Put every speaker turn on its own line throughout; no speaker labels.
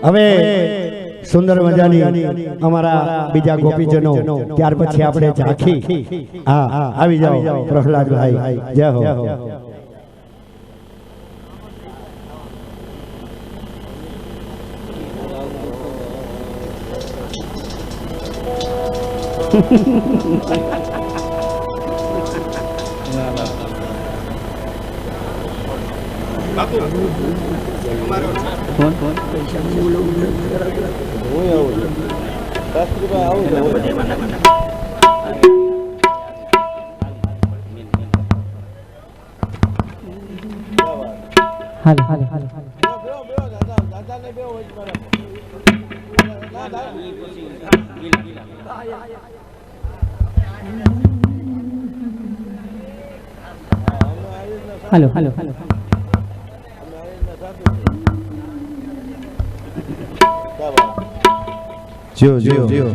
હવે સુંદર મજાની અમારા બીજા ગોપીજનો ત્યાર પછી આપણે ઝાંખી હા આવી જાઓ પ્રહલાદભાઈ જય હો
બાપુ અમારો કોણ પૈસા મૂલો હોય આવું શાસ્ત્રીભાઈ આવું
હાલ હાલ હાલ
દાદાને બે હોય મારા
હાલો હાલો હાલો
જીઓ જીઓ જીઓ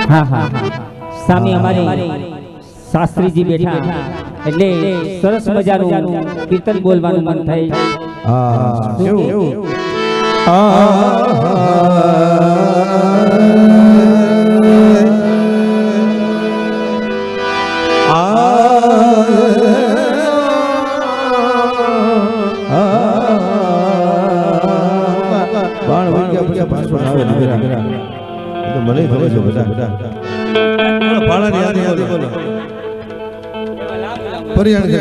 હા હા સામે અમારે શાસ્ત્રીજી બેઠા એટલે સરસ મજાનું કીર્તન બોલવાનું મન થાય
હા એવું એવું મને ખબર છે બધા પાળા યાદ બોલો પરિયાણ
હે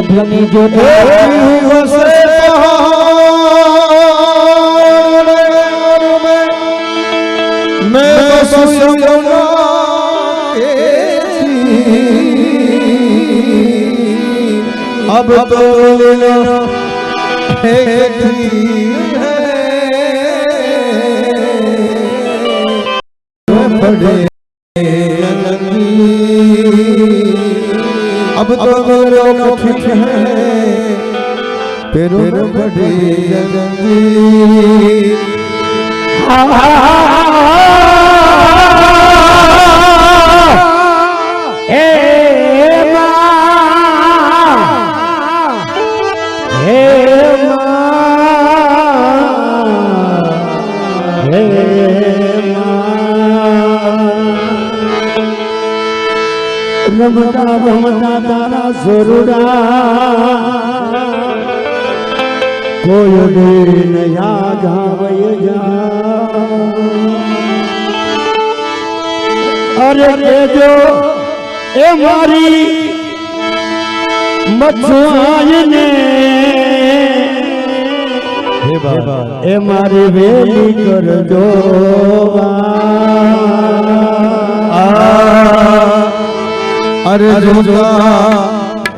પ્રભુની જ્યોત
अब तो अब तो लोग ठीक है पेरो बड़े जगंगी
રમતા રમતા તારા સોરુડા કોઈ દિન યાદ આવે જા અરે કેજો એ મારી મચવાયને
હે બાબા
એ મારી વેલી કરજો
અરે જોગા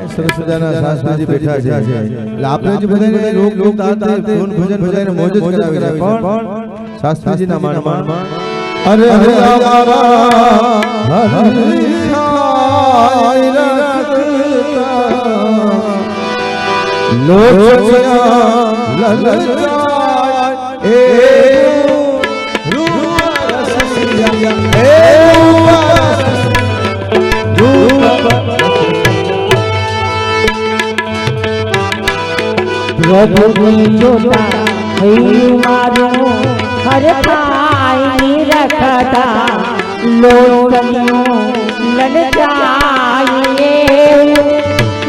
સરસદાના શાસ્ત્રીજી બેઠા છે એટલે આપણે જે બધાને લોક લોક તાતે ફોન ભજન બધાને મોજ જ કરાવે છે પણ શાસ્ત્રીજીના માનમાં અરે હરિયા લોચિયા લલચાય એ રૂપ રસિયા એ
પ્રભુની જોતા હૈયું મારું હર પાઈ રખતા લોટનિયો લડજાય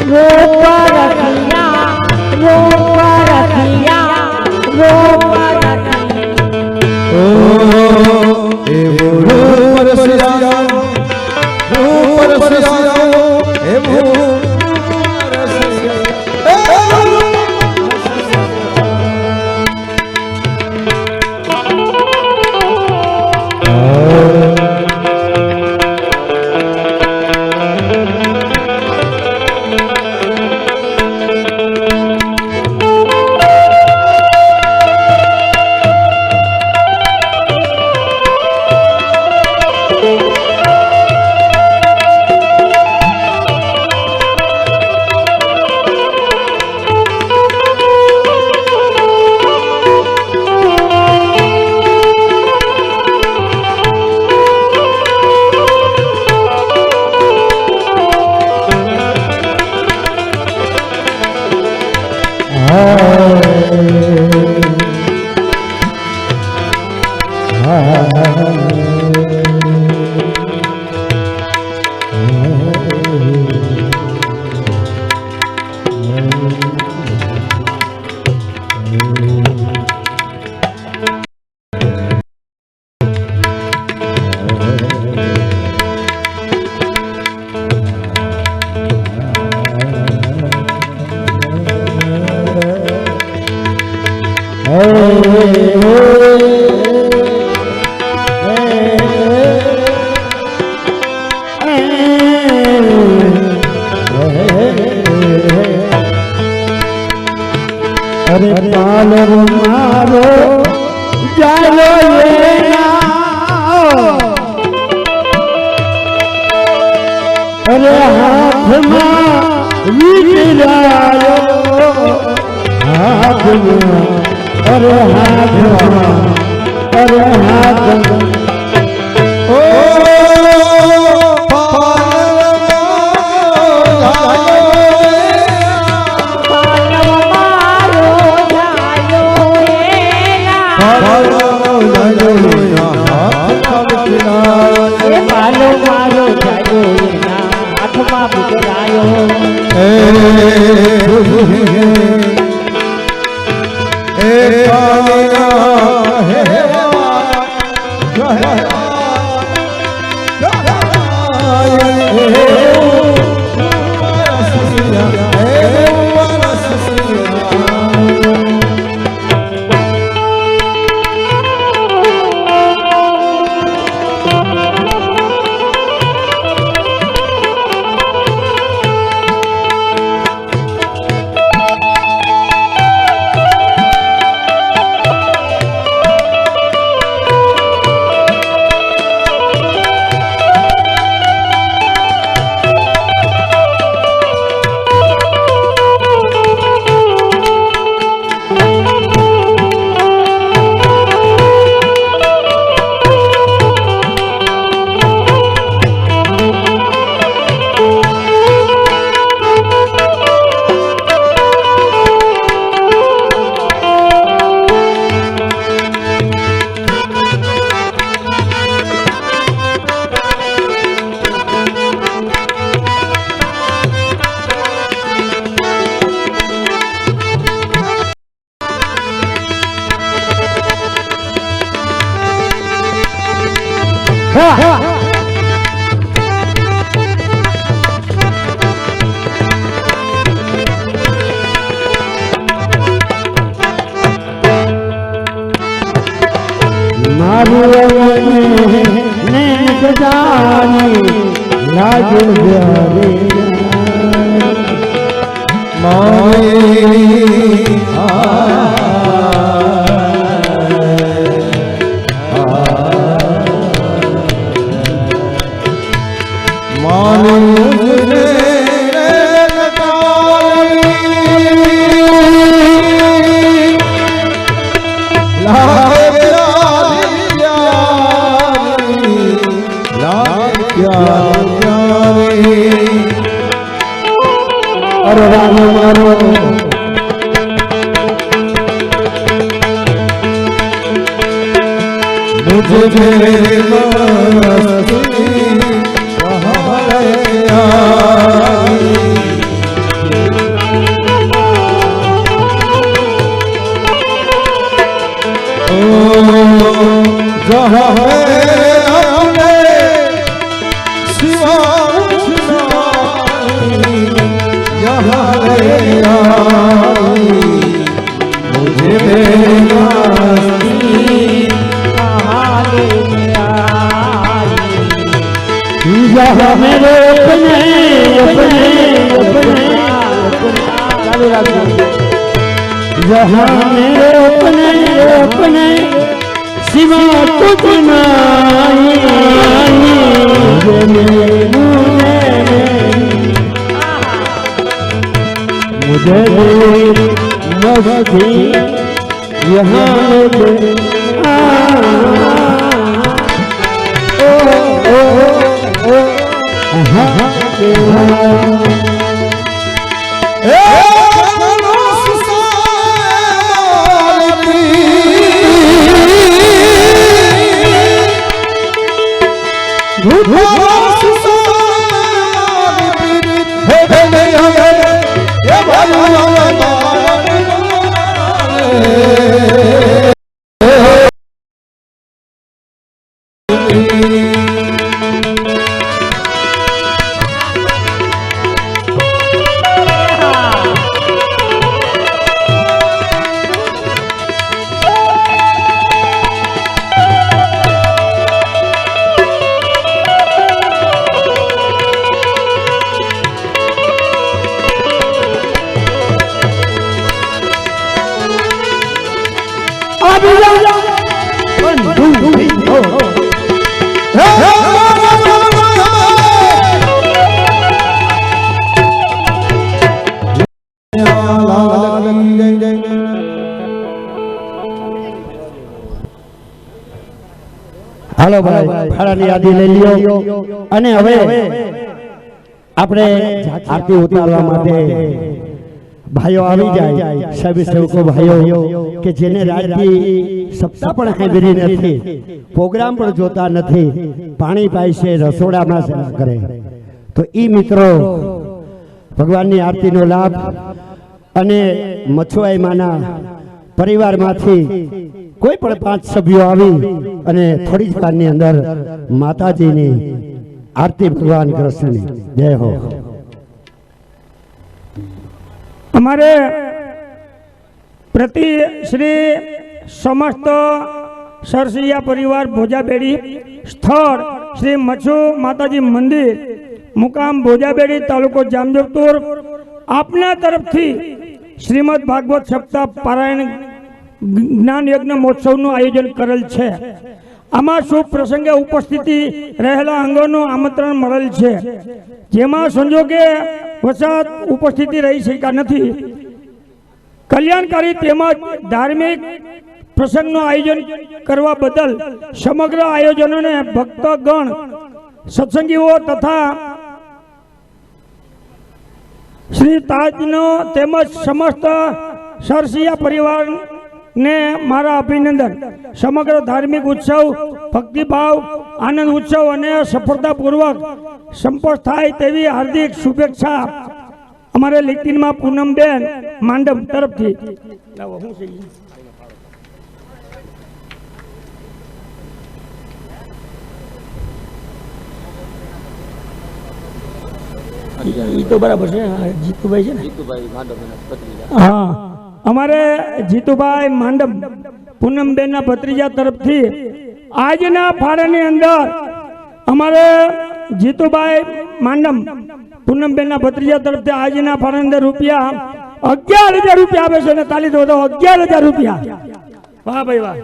રૂપ રખિયા
ઓ એ રૂપ રસિયા એ
अरे पालो मारो जालो ये अरे हाथ में विचरायो हाथ में अरे हाथ में अरे हाथ में ओ जहाँ मेरे अपने अपने सिवा कुछ नहीं मुझे मस्ती यहाँ હાલો ભાઈ ફાળાની યાદી લઈ લ્યો અને હવે આપણે આરતી ઉતારવા માટે ભાઈઓ આવી જાય સાહેબ સેવકો ભાઈઓ કે જેને રાજની સપ્તાહ પણ સાંભળી નથી, પ્રોગ્રામ પણ જોતા નથી, પાણી પાય છે, રસોડામાં સેવા કરે, તો ઈ મિત્રો ભગવાનની આરતીનો લાભ અને મછુઆઈ માના પરિવારમાંથી કોઈ પણ 5 સભ્યો આવી અને થોડી જ વારની અંદર માતાજીની આરતી ભગવાન કૃષ્ણની જય હો.
हमारे प्रति श्री समस्त सरसिया परिवार भोजाबेड़ी स्थल श्री मच्छू माताजी मंदिर मुकाम भोजाबेड़ी तालुको जामजोधपुर आपना तरफ थी श्रीमद भागवत सप्ताह पारायण ज्ञान यज्ञ महोत्सव નું આયોજન કરેલ છે. આમાં શુભ પ્રસંગે ઉપસ્થિતિ રહેલા અંગોનું આમંત્રણ મળેલ છે, જેમાં સંજોગે વસાત ઉપસ્થિતિ રહી શક્યા નથી. કલ્યાણકારી તેમજ ધાર્મિક પ્રસંગનું આયોજન કરવા બદલ સમગ્ર આયોજનોને ભક્તગણ સત્સંગીઓ તથા શ્રી તાજનો તેમજ સમસ્ત સરસિયા પરિવાર ને મારા અભિનંદન. સમગ્ર ધાર્મિક ઉત્સવ ભક્તિભાવ આનંદ ઉત્સવ અને સફળતાપૂર્વક સંપન્ન થાય તેવી હાર્દિક શુભેચ્છા અમારે લીટીનમાં પૂનમબેન માંડમ તરફથી. તો બરાબર છે. જીતુભાઈ છે ને, હા, અમારે જીતુભાઈ માંડમ પૂનમબેનના ભત્રીજા તરફથી આજના ફાળાની અંદર અમારે જીતુભાઈ માંડમ પૂનમબેનના ભત્રીજા તરફથી આજના ફાળાની અંદર રૂપિયા 11,000 રૂપિયા આવે છે. અને તાલી દો 11,000 રૂપિયા. વાહ ભાઈ વાહ.